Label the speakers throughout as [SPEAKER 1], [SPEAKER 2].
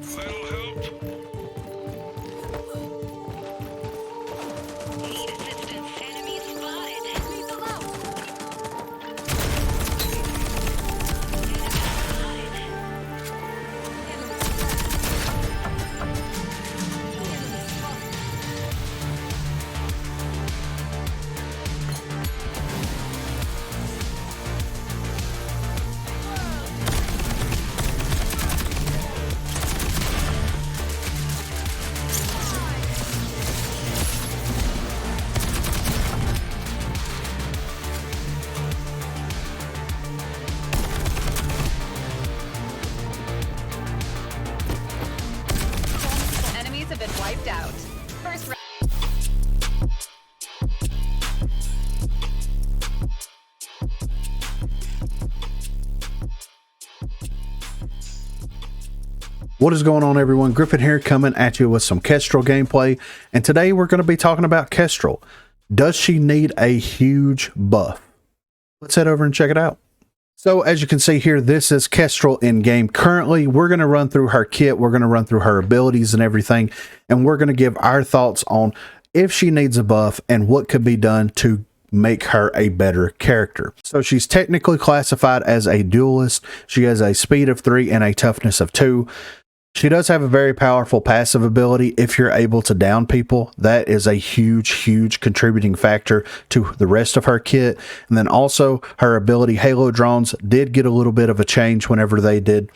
[SPEAKER 1] That'll help.
[SPEAKER 2] Need assistance. Enemy spotted. Lethal out. Enemies have been wiped out. First round.
[SPEAKER 3] What is going on, everyone? Griffin here, coming at you with some Kestrel gameplay, and today we're going to be talking about Kestrel. Does she need a huge buff? Let's head over and check it out. So as you can see here, this is Kestrel in game. Currently, we're going to run through her kit, we're going to run through her abilities and everything, and we're going to give our thoughts on if she needs a buff and what could be done to make her a better character. So she's technically classified as a duelist. She has a speed of 3 and a toughness of 2. She does have a very powerful passive ability. If you're able to down people, that is a huge contributing factor to the rest of her kit. And then also her ability, Halo Drones, did get a little bit of a change whenever they did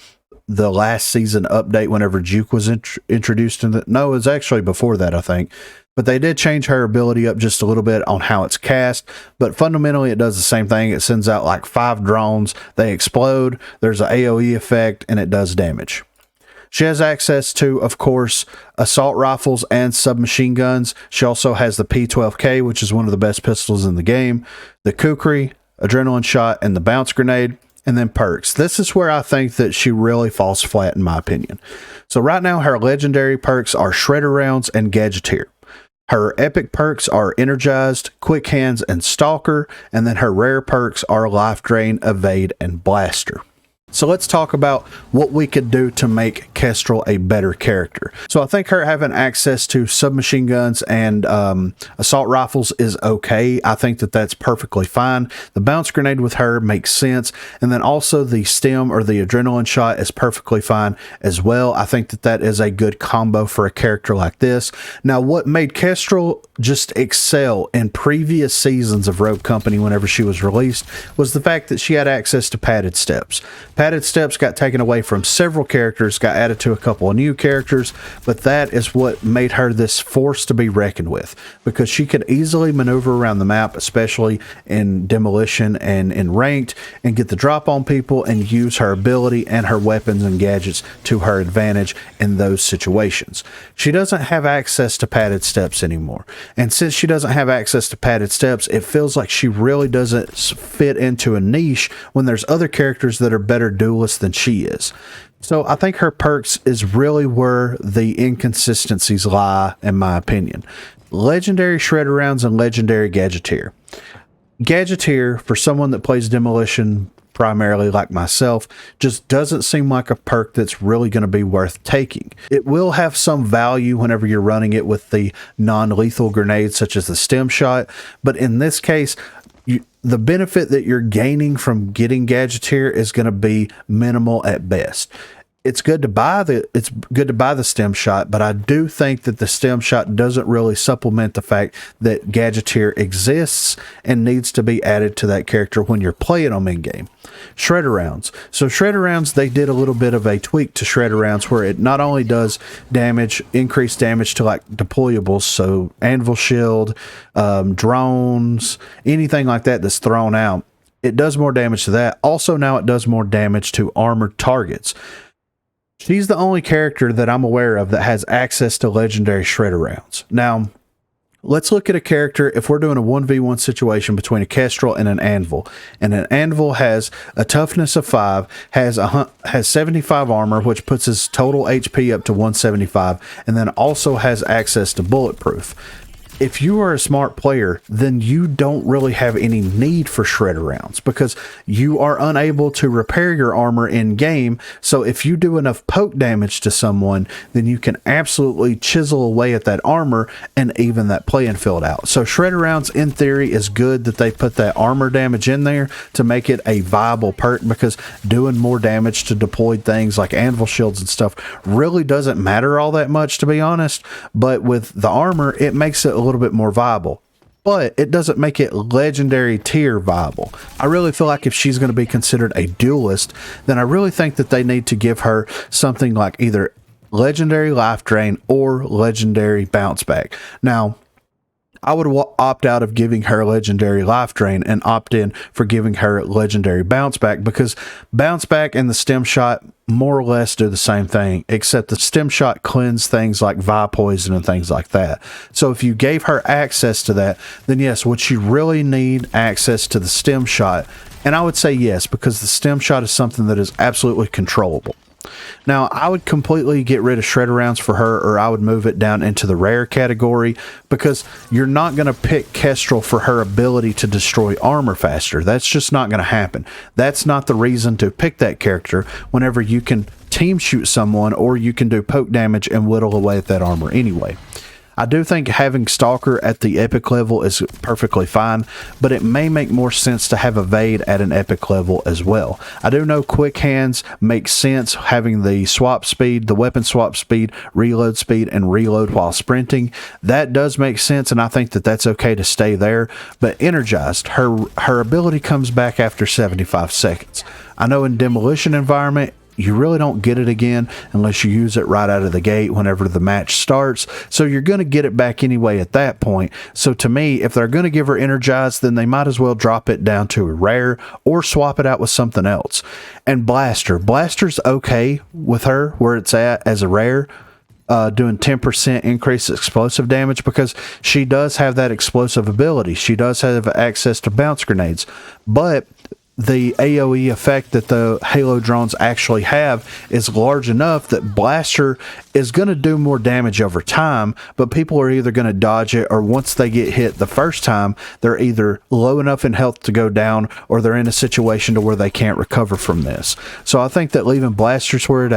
[SPEAKER 3] the last season update, whenever Juke was introduced in the... No, it was actually before that, I think. But they did change her ability up just a little bit on how it's cast. But fundamentally, it does the same thing. It sends out like 5 drones. They explode. There's an AoE effect, and it does damage. She has access to, of course, assault rifles and submachine guns. She also has the P12K, which is one of the best pistols in the game, the Kukri, adrenaline shot, and the bounce grenade, and then perks. This is where I think that she really falls flat, in my opinion. So right now, her legendary perks are Shredder Rounds and Gadgeteer. Her epic perks are Energized, Quick Hands, and Stalker, and then her rare perks are Life Drain, Evade, and Blaster. So let's talk about what we could do to make Kestrel a better character. So I think her having access to submachine guns and assault rifles is okay. I think that that's perfectly fine. The bounce grenade with her makes sense. And then also the stim or the adrenaline shot is perfectly fine as well. I think that that is a good combo for a character like this. Now, what made Kestrel just excel in previous seasons of Rogue Company whenever she was released was the fact that she had access to padded steps. Padded steps got taken away from several characters, got added to a couple of new characters, but that is what made her this force to be reckoned with, because she could easily maneuver around the map, especially in demolition and in ranked, and get the drop on people and use her ability and her weapons and gadgets to her advantage in those situations. She doesn't have access to padded steps anymore, and since she doesn't have access to padded steps, it feels like she really doesn't fit into a niche when there's other characters that are better duelist than she is. So I think her perks is really where the inconsistencies lie, in my opinion. Legendary Shredder Rounds and Legendary Gadgeteer. Gadgeteer, for someone that plays demolition primarily like myself, just doesn't seem like a perk that's really going to be worth taking. It will have some value whenever you're running it with the non-lethal grenades such as the stim shot, but in this case, the benefit that you're gaining from getting Gadgeteer is going to be minimal at best. It's good to buy the stem shot, but I do think that the stem shot doesn't really supplement the fact that Gadgeteer exists and needs to be added to that character when you're playing them in game. Shredder Rounds. So Shredder Rounds, they did a little bit of a tweak to Shredder Rounds where it not only does damage, increased damage to like deployables, so anvil shield, drones, anything like that that's thrown out, it does more damage to that. Also now it does more damage to armored targets. She's the only character that I'm aware of that has access to legendary Shredder Rounds. Now, let's look at a character if we're doing a 1v1 situation between a Kestrel and an Anvil. And an Anvil has a toughness of 5, has 75 armor, which puts his total HP up to 175, and then also has access to bulletproof. if you are a smart player, then you don't really have any need for shredder rounds because you are unable to repair your armor in game. So if you do enough poke damage to someone, then you can absolutely chisel away at that armor and even that playing field out. So shredder rounds, in theory, is good that they put that armor damage in there to make it a viable perk, because doing more damage to deployed things like anvil shields and stuff really doesn't matter all that much, to be honest. But with the armor, it makes it a little bit more viable, but it doesn't make it legendary tier viable. I really feel like if she's going to be considered a duelist, then I really think that they need to give her something like either legendary life drain or legendary bounce back. Now, I would opt out of giving her legendary life drain and opt in for giving her legendary bounce back, because bounce back and the stem shot more or less do the same thing, except the stem shot cleanse things like vi poison and things like that. So if you gave her access to that, then yes, would she really need access to the stem shot? And I would say yes, because the stem shot is something that is absolutely controllable. Now, I would completely get rid of shredder rounds for her, or I would move it down into the rare category, because you're not going to pick Kestrel for her ability to destroy armor faster. That's just not going to happen. That's not the reason to pick that character whenever you can team shoot someone, or you can do poke damage and whittle away at that armor anyway. I do think having Stalker at the epic level is perfectly fine, but it may make more sense to have Evade at an epic level as well. I do know Quick Hands makes sense, having the swap speed, the weapon swap speed, and reload while sprinting. That does make sense, and I think that that's okay to stay there. But Energized, her ability comes back after 75 seconds. I know in Demolition environment, you really don't get it again unless you use it right out of the gate whenever the match starts. So you're going to get it back anyway at that point. So to me, if they're going to give her Energized, then they might as well drop it down to a rare or swap it out with something else. And Blaster's okay with her where it's at as a rare. Doing 10% increased explosive damage, because she does have that explosive ability. She does have access to bounce grenades, but the AoE effect that the Halo drones actually have is large enough that Blaster is going to do more damage over time, but people are either going to dodge it, or once they get hit the first time, they're either low enough in health to go down, or they're in a situation to where they can't recover from this. So I think that leaving Blasters where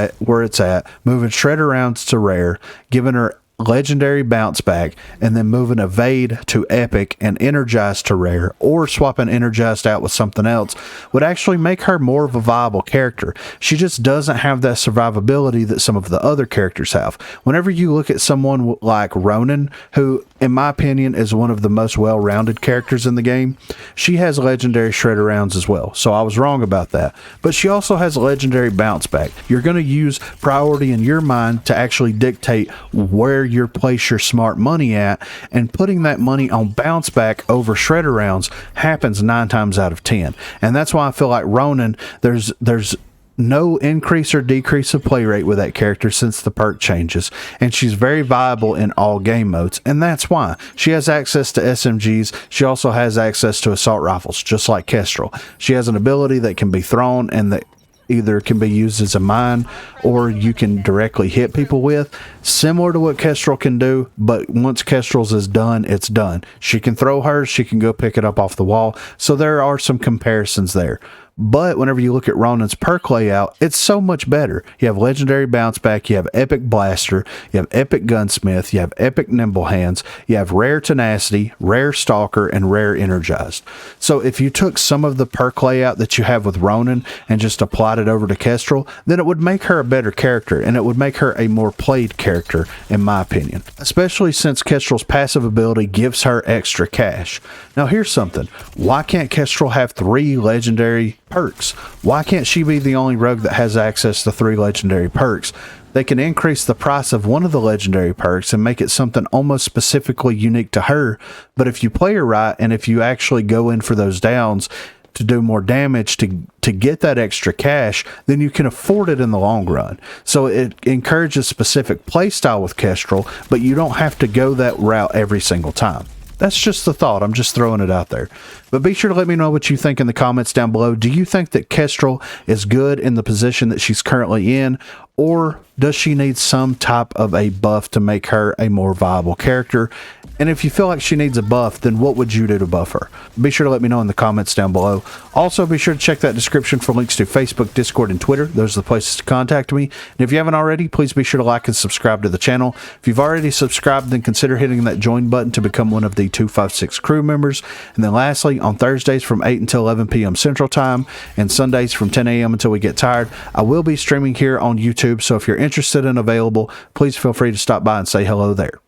[SPEAKER 3] it's at, moving Shredder rounds to rare, giving her legendary bounce back, and then moving Evade to epic and Energized to rare, or swapping Energized out with something else, would actually make her more of a viable character. She just doesn't have that survivability that some of the other characters have. Whenever you look at someone like Ronin, who in my opinion is one of the most well-rounded characters in the game, she has legendary shredder rounds as well, so I was wrong about that. But she also has legendary bounce back. You're going to use priority in your mind to actually dictate where you place your smart money at, and putting that money on bounce back over shredder rounds happens 9 times out of 10. And that's why I feel like Ronin, there's no increase or decrease of play rate with that character since the perk changes, and she's very viable in all game modes, and that's why. She has access to SMGs. She also has access to assault rifles, just like Kestrel. She has an ability that can be thrown and that either can be used as a mine, or you can directly hit people with, similar to what Kestrel can do. But once Kestrel's is done, it's done. She can throw hers, she can go pick it up off the wall, so there are some comparisons there. But whenever you look at Ronin's perk layout, it's so much better. You have legendary bounce back, you have epic blaster, you have epic gunsmith, you have epic nimble hands, you have rare tenacity, rare stalker, and rare energized. So if you took some of the perk layout that you have with Ronin and just applied it over to Kestrel, then it would make her a better character, and it would make her a more played character, in my opinion. Especially since Kestrel's passive ability gives her extra cash. Now here's something. Why can't Kestrel have 3 legendary perks? Why can't she be the only rogue that has access to 3 legendary perks? They can increase the price of one of the legendary perks and make it something almost specifically unique to her. But if you play her right, and if you actually go in for those downs to do more damage to get that extra cash, then you can afford it in the long run. So it encourages specific playstyle with Kestrel, but you don't have to go that route every single time. That's just the thought. I'm just throwing it out there. But be sure to let me know what you think in the comments down below. Do you think that Kestrel is good in the position that she's currently in, or does she need some type of a buff to make her a more viable character? And if you feel like she needs a buff, then what would you do to buff her? Be sure to let me know in the comments down below. Also, be sure to check that description for links to Facebook, Discord, and Twitter. Those are the places to contact me. And if you haven't already, please be sure to like and subscribe to the channel. If you've already subscribed, then consider hitting that join button to become one of the 256 crew members. And then lastly, on Thursdays from 8 until 11 p.m. Central Time and Sundays from 10 a.m. until we get tired, I will be streaming here on YouTube. So if you're interested and available, please feel free to stop by and say hello there.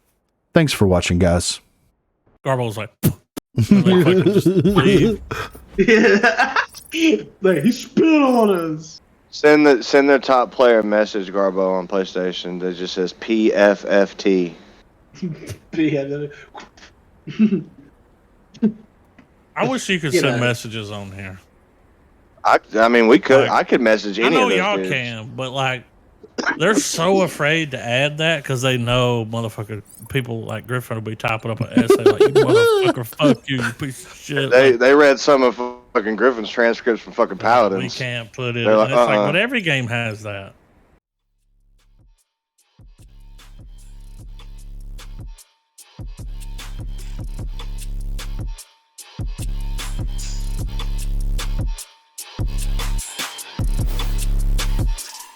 [SPEAKER 3] Thanks for watching, guys.
[SPEAKER 1] Garbo's like, and they fucking just leave.
[SPEAKER 4] Yeah. Like, he spit on us.
[SPEAKER 5] Send their top player a message, Garbo, on PlayStation that just says PFFT.
[SPEAKER 1] I wish you could send messages on here.
[SPEAKER 5] I mean, we could.
[SPEAKER 1] Like,
[SPEAKER 5] I could message any
[SPEAKER 1] I know
[SPEAKER 5] of those
[SPEAKER 1] y'all
[SPEAKER 5] dudes.
[SPEAKER 1] can, but like, they're so afraid to add that because they know motherfucker people like Griffin will be typing up an essay like, you motherfucker, fuck you, you piece of shit.
[SPEAKER 5] They read some of fucking Griffin's transcripts from fucking Paladins.
[SPEAKER 1] We can't put it.
[SPEAKER 5] They're
[SPEAKER 1] And
[SPEAKER 5] like,
[SPEAKER 1] it's like, but every game has that.